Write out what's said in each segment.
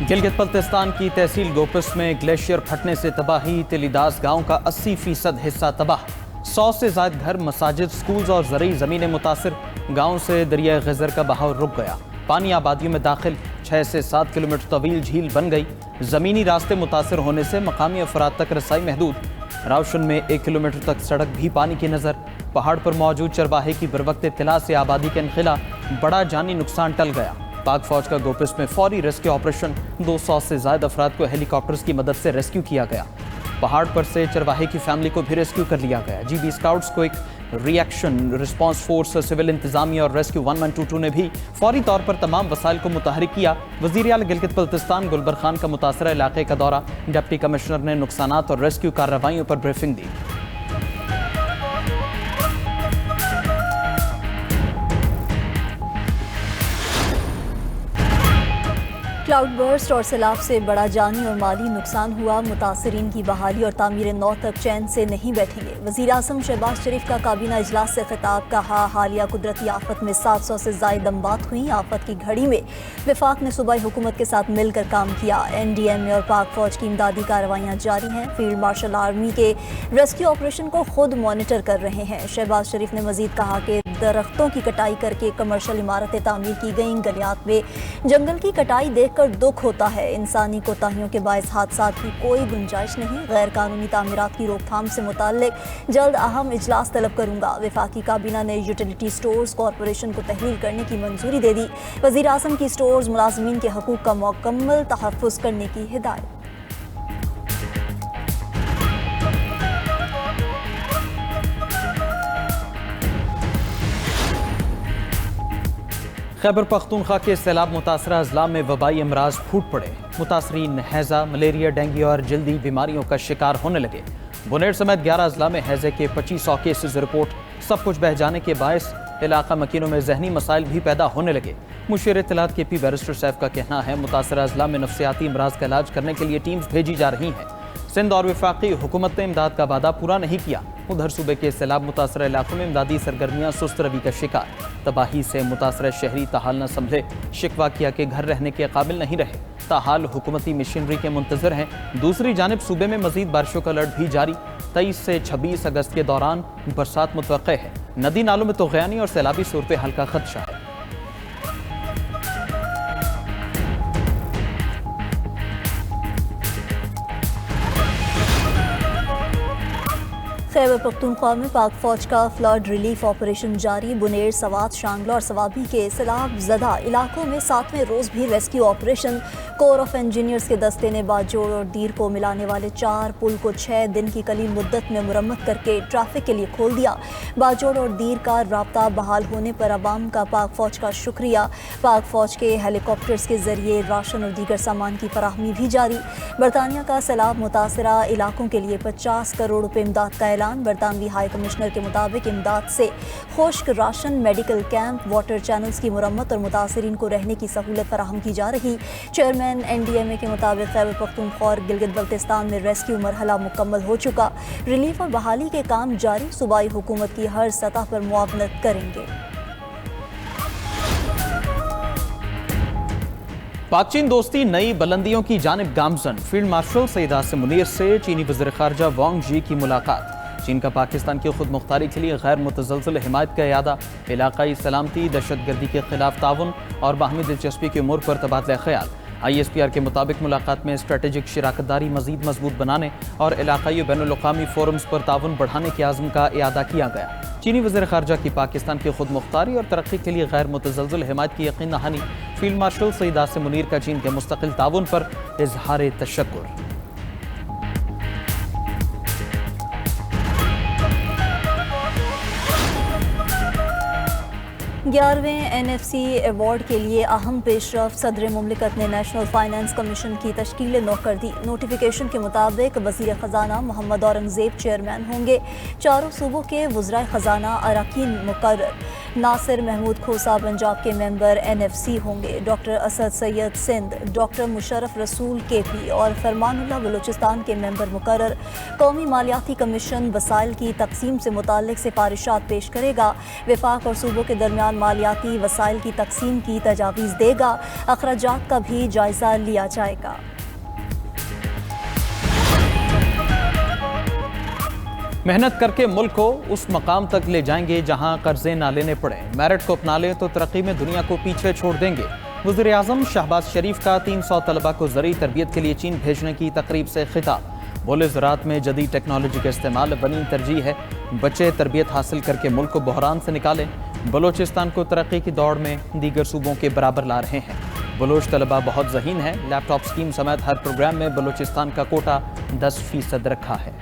गिलगित बल्तिस्तान की तहसील गोपस में ग्लेशियर फटने से तबाही। तेलीदास गांव का 80% हिस्सा तबाह। 100 से ज्यादा घर, मसाजिद, स्कूल्स और ज़रूरी ज़मीनें मुतासिर। गांव से दरिया गजर का बहाव रुक गया। पानी आबादियों में दाखिल। 6 से 7 किलोमीटर तवील झील बन गई। ज़मीनी रास्ते मुतासिर होने से मकामी अफराद तक रसाई महदूद। रावशन में 1 किलोमीटर तक सड़क भी पानी की नज़र। पहाड़ पर मौजूद चरवाहे की बरवक्त इत्तला से आबादी का इनखिला। बड़ा जानी नुकसान टल गया। पाक फौज का गोपिस में फौरी रेस्क्यू ऑपरेशन। 200 से ज्यादा अफराद को हेलीकॉप्टर्स की मदद से रेस्क्यू किया गया। पहाड़ पर से चरवाहे की फैमिली को भी रेस्क्यू कर लिया गया। जीबी स्काउट्स को एक रिएक्शन रिस्पांस फोर्स, सिविल इंतजामिया और रेस्क्यू 1122 ने भी फौरी तौर पर तमाम वसाइल को मुतहरिक किया। वज़ीर आला गिलगित बल्तिस्तान गुलबर खान का मुतासरा इलाके का दौरा। डिप्टी कमिश्नर ने नुकसानात और रेस्क्यू कार्रवाइयों पर ब्रीफिंग दी। क्लाउड बर्स्ट और सैलाब से बड़ा जानी और माली नुकसान हुआ। मुतासरीन की बहाली और तामीर नौ तक चैन से नहीं बैठेंगे। वज़ीर आज़म शहबाज शरीफ का काबीना इजलास से खिताब। कहा, हालिया कुदरती आफत में 700 से ज़ायद अमवात हुई। आफत की घड़ी में वफाक ने सूबाई हुकूमत के साथ मिलकर काम किया। NDMA और पाक फौज की इमदादी कार्रवाइयाँ जारी हैं। फील्ड मार्शल आर्मी के रेस्क्यू ऑपरेशन को खुद मॉनिटर कर रहे हैं। शहबाज शरीफ ने मजीद कहा कि दरख्तों की कटाई करके कमर्शल इमारतें तामीर की गईं। गलियात में जंगल की कटाई देखकर दुख होता है। इंसानी कोताहियों के बायस हादसात की कोई गुंजाइश नहीं। गैर कानूनी तामीरात की रोकथाम से मुताल्लिक जल्द अहम इजलास तलब करूंगा। वफाकी काबीना ने यूटिलिटी स्टोर्स कॉरपोरेशन को तहलील करने की मंजूरी दे दी। वज़ीर आज़म की स्टोर्स मुलाजमीन के हकूक का मुकम्मल तहफ़्फ़ुज़ करने की हिदायत। खैबर पख्तूनख्वा के सैलाब मुतासरा अजला में वबाई अमराज फूट पड़े। मुतासरीन हैज़ा, मलेरिया, डेंगू और जल्दी बीमारियों का शिकार होने लगे। बुनेर समेत 11 अजला में हैज़े के 2500 केसेज रिपोर्ट। सब कुछ बह जाने के बायस इलाका मकीनों में जहनी मसाइल भी पैदा होने लगे। मुशीर इत्तलात KP बैरिस्टर सैफ का कहना है, मुतासरा अजला में नफ्सियाती अमराज का इलाज करने के लिए टीम्स भेजी जा रही हैं। सिंध और वफाकी हुकूमत ने इमदाद का वादा पूरा नहीं किया। उधर सूबे के सैलाब मुतासरा इलाकों में इमदादी सरगर्मियाँ सुस्त रवि का शिकार। तबाही से मुतासरा शहरी ताहाल न संभले। शिकवा किया कि घर रहने के काबिल नहीं रहे। ताहाल हुकूमती मशीनरी के मुंतजर हैं। दूसरी जानिब सूबे में मजीद बारिशों का अलर्ट भी जारी। 23 से 26 अगस्त के दौरान बरसात मुतवक्के है। नदी नालों में तुग़यानी और सैलाबी सूरत हाल का खदशा है। खैबर पख्तूनख्वा में पाक फौज का फ्लड रिलीफ ऑपरेशन जारी। बुनेर, सवात, शांगला और सवाबी के सैलाब ज़दा इलाकों में 7वें रोज़ भी rescue operation. Core of engineers के दस्ते ने बाजोड़ और दीर को मिलाने वाले 4 पुल को 6 दिन की कलील मुद्दत में मुरम्मत करके ट्रैफिक के लिए खोल दिया। बाजोड़ और दीर का राब्ता बहाल होने पर अवाम का पाक फौज का शुक्रिया। पाक फौज के हेलीकॉप्टर्स के जरिए राशन और दीगर सामान की फराहमी भी जारी। बरतानिया का सैलाब मुतासरा इलाकों के लिए 50 करोड़ रुपये इमदाद का ऐलान। बरतानवी हाई कमिश्नर के मुताबिक इमदाद से खुश्क ration, medical camp, water channels की मुरम्मत और मुतासरीन को रहने की सहूलत फराहम की जा रही। चेयरमैन NDMA के मुताबिक खैबर पख्तूनख्वा और गिलगित बल्तिस्तान में रेस्क्यू मरहला मुकम्मल हो चुका। रिलीफ और बहाली के काम जारी। सूबाई हुकूमत की हर सतह पर मुआवनत करेंगे। पाक चीन दोस्ती नई बुलंदियों की जानिब गामजन। फील्ड मार्शल सईद आसिम मुनीर से चीनी वज़ीर ख़ारजा वांग जी की मुलाकात। चीन का पाकिस्तान की खुद मुख्तारी के लिए गैर मुतज़लज़ल हिमायत का इरादा। इलाकाई सलामती, दहशतगर्दी के खिलाफ ताउन और बाहमी दिलचस्पी के उमूर पर तबादला ख्याल। ISPR के मुताबिक मुलाकात में स्ट्रेटेजिक शराकतदारी मज़ीद मजबूत बनाने और इलाकाई और बैनुल-अक़वामी फोरम्स पर ताउन बढ़ाने के आज़म का इरादा किया गया। चीनी वज़ीर ख़ारजा की पाकिस्तान की खुद मुख्तारी और तरक्की के लिए गैर मुतज़लज़ल हिमायत की यकीन दहानी। फील्ड मार्शल सईद आसिम मुनीर का चीन के मुस्तकिल ताउन पर इज़हार तशक्कुर। 11वें NFC अवार्ड के लिए अहम पेशरफ। सदर मुमलिकत ने नेशनल फाइनेंस कमीशन की तश्कील नौ कर दी। नोटिफिकेशन के मुताबिक वज़ीर ख़जाना मोहम्मद औरंगज़ेब चेयरमैन होंगे। चारों सूबों के वज़राए ख़जाना अरकान मुकर्रर। नासिर महमूद खोसा पंजाब के मेंबर NFC होंगे। डॉक्टर असद सैयद सिंध, डॉक्टर मुशर्रफ रसूल KP और फरमानुल्लाह बलूचिस्तान के मेंबर मुकर्रर। कौमी मालियाती कमीशन वसाइल की तकसीम से मुताल्लिक सिफारिशात पेश करेगा। वफाक और सूबों के दरमियान मालियाती वसाइल की तकसीम की तजावीज़ देगा। अखराजात का भी जायजा लिया जाएगा। मेहनत करके मुल्क को उस मकाम तक ले जाएंगे जहां कर्जे ना लेने पड़े। मेरिट को अपना लें तो तरक्की में दुनिया को पीछे छोड़ देंगे। वज़ीर आज़म शहबाज शरीफ का 300 तलबा को ज़रूरी तरबियत के लिए चीन भेजने की तकरीब से खिताब। बोले ज़राअत में जदीद टेक्नोलॉजी का इस्तेमाल बनी तरजीह है। बच्चे तरबियत हासिल करके मुल्क को बहरान से निकालें। बलोचिस्तान को तरक्की की दौड़ में दीगर सूबों के बराबर ला रहे हैं। बलोच तलबा बहुत ज़हीन है। लैपटॉप स्कीम समेत हर प्रोग्राम में बलोचिस्तान का कोटा 10% रखा है।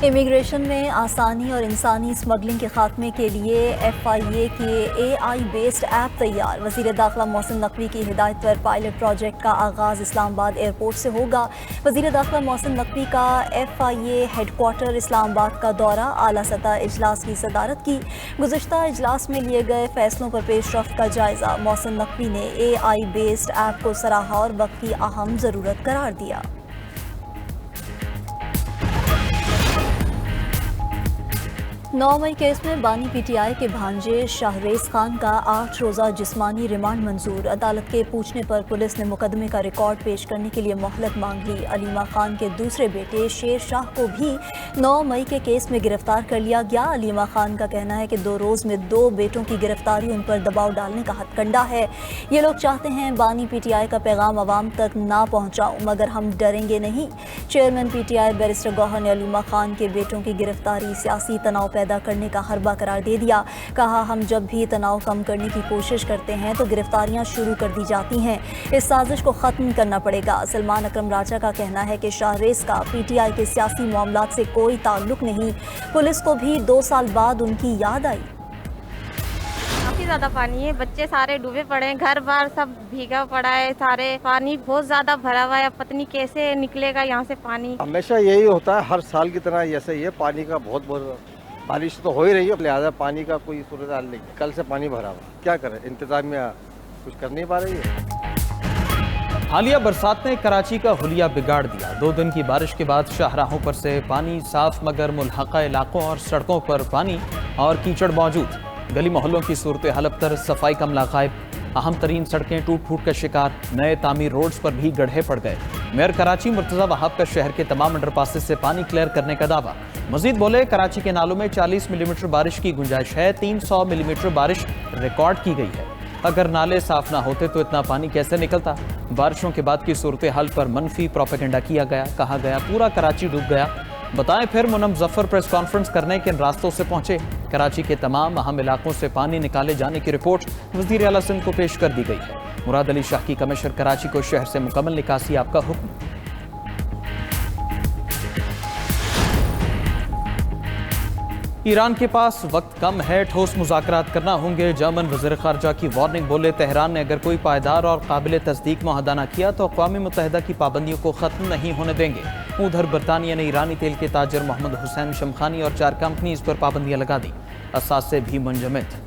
इमिग्रेशन में आसानी और इंसानी स्मगलिंग के खात्मे के लिए FIA के AI बेस्ड ऐप तैयार। वज़ीर दाखिला मोहसिन नकवी की हिदायत पर पायलट प्रोजेक्ट का आगाज़ इस्लामाबाद एयरपोर्ट से होगा। वज़ीर दाखिला मोहसिन नकवी का FIA हेडक्वार्टर इस्लामाबाद का दौरा, आला सतह इजलास की सदारत की। गुज़श्ता इजलास में लिए गए फैसलों पर पेशरफ्त का जायज़ा। मोहसिन नकवी ने AI बेस्ड ऐप को सराहा और वक्त की अहम ज़रूरत करार दिया। 9 मई केस में बानी PTI के भांजे शाहरेज खान का 8 रोज़ा जिस्मानी रिमांड मंजूर। अदालत के पूछने पर पुलिस ने मुकदमे का रिकॉर्ड पेश करने के लिए मोहलत मांग ली। अलीमा खान के दूसरे बेटे शेर शाह को भी 9 मई के केस में गिरफ्तार कर लिया गया। अलीमा खान का कहना है कि 2 रोज़ में 2 बेटों की गिरफ्तारी उन पर दबाव डालने का हथकंडा है। ये लोग चाहते हैं बानी PTI का पैगाम आवाम तक ना पहुँचाऊँ, मगर हम डरेंगे नहीं। चेयरमैन PTI बैरिस्टर गौहर ने अलीमा खान के बेटों की गिरफ्तारी सियासी तनाव पैदा करने का हरबा करार दे दिया। कहा, हम जब भी तनाव कम करने की कोशिश करते हैं तो गिरफ्तारियां शुरू कर दी जाती हैं। इस साजिश को ख़त्म करना पड़ेगा। सलमान अकरम राजा का कहना है कि शाहरेज का PTI के सियासी मामलात से कोई ताल्लुक नहीं। पुलिस को भी 2 साल बाद उनकी याद आई। काफी ज्यादा पानी है, बच्चे सारे डूबे पड़े हैं, घर बार सब भीगा पड़ा है, सारे पानी बहुत ज्यादा भरा हुआ है। पत्नी कैसे निकलेगा यहाँ से पानी। हमेशा यही होता है, हर साल की तरह ऐसे ही है। पानी का बहुत बारिश तो हो ही रही है, लिहाजा पानी का कोई सूरत हाल नहीं। कल से पानी भरा हुआ, क्या करें, इंतजामिया कुछ कर नहीं पा रही है। हालिया बरसात ने कराची का हुलिया बिगाड़ दिया। 2 दिन की बारिश के बाद शाहराहों पर से पानी साफ, मगर मुल्हका इलाकों और सड़कों पर पानी और कीचड़ मौजूद। गली मोहल्लों की सूरत हाल अबतर, सफाई का अमला गायब। अहम तरीन सड़कें टूट फूट का शिकार। नए तामीर रोड्स पर भी गड्ढे पड़ गए। मेयर कराची मुर्तज़ा वहाब का शहर के तमाम अंडरपासेस से पानी क्लियर करने का दावा। मजीद बोले, कराची के नालों में 40 मिलीमीटर बारिश की गुंजाइश है। 300 मिलीमीटर बारिश रिकॉर्ड की गई है। अगर नाले साफ ना होते तो इतना पानी कैसे निकलता। बारिशों के बाद की सूरत हाल पर मनफी प्रोपेगेंडा किया गया। कहा गया पूरा कराची डूब गया। बताएं फिर मुनम जफर प्रेस कॉन्फ्रेंस करने के इन रास्तों से पहुंचे। कराची के तमाम अहम इलाकों से पानी निकाले जाने की रिपोर्ट वज़ीर आला सिंध को पेश कर दी गई है। मुराद अली शाह की कमिश्नर कराची को शहर से मुकम्मल निकासी आपका हुक्म। ईरान के पास वक्त कम है, ठोस मुज़ाकरात करना होंगे। जर्मन वज़ीर ख़ारजा की वार्निंग। बोले, तेहरान ने अगर कोई पायदार और काबिल तस्दीक मुआहदा न किया तो अक़वाम मुत्तहिदा की पाबंदियों को ख़त्म नहीं होने देंगे। उधर बरतानिया ने ईरानी तेल के ताजर मोहम्मद हुसैन शमखानी और 4 कंपनीज पर पाबंदियाँ लगा दी। असासे भी मुंजमद।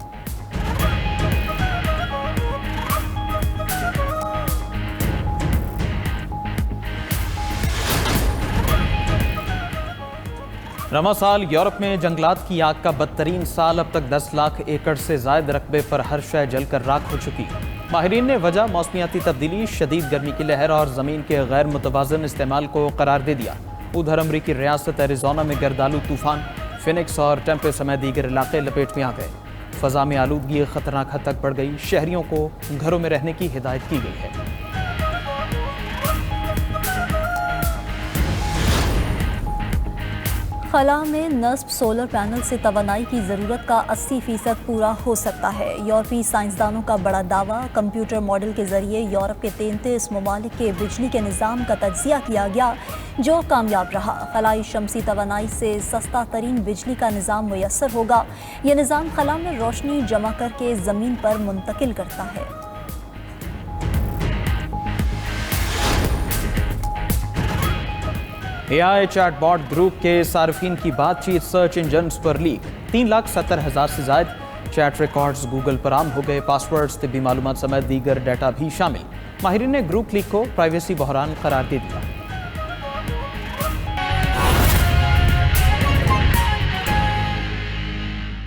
रवा साल यूरोप में जंगलात की आग का बदतरीन साल। अब तक 10 लाख एकड़ से ज़ायद रकबे पर हर शय जलकर राख हो चुकी। माहिरीन ने वजह मौसमियाती तब्दीली, शदीद गर्मी की लहर और ज़मीन के गैर मुतवाज़न इस्तेमाल को करार दे दिया। उधर अमरीकी रियासत एरिज़ोना में गर्दालू तूफ़ान, फिनिक्स और टेम्पे समेत दीगर इलाके लपेट में आ गए। फ़ज़ा में आलूदगी ख़तरनाक हद तक बढ़ गई। शहरियों को घरों में रहने की हिदायत की गई है। खला में नस्ब सोलर पैनल से तवानाई की ज़रूरत का 80% पूरा हो सकता है। यूरोपीय साइंसदानों का बड़ा दावा। कंप्यूटर मॉडल के ज़रिए यूरोप के 33 ममालिक के बिजली के निज़ाम का तज्ज़िया किया गया, जो कामयाब रहा। खलाई शमसी तवानाई से सस्ता तरीन बिजली का निज़ाम मुयस्सर होगा। यह निज़ाम खला में रोशनी जमा करके ज़मीन पर मुंतकिल करता है। AI चैटबॉट ग्रुप के सार्फिन की बातचीत सर्च इंजन्स पर लीक। 3,70,000 से ज्यादा चैट रिकॉर्ड्स गूगल पर आम हो गए। पासवर्ड्स, तिब्बी मालूमात समेत दीगर डाटा भी शामिल। माहिरीन ने ग्रुप लीक को प्राइवेसी बहरान करार दे दिया।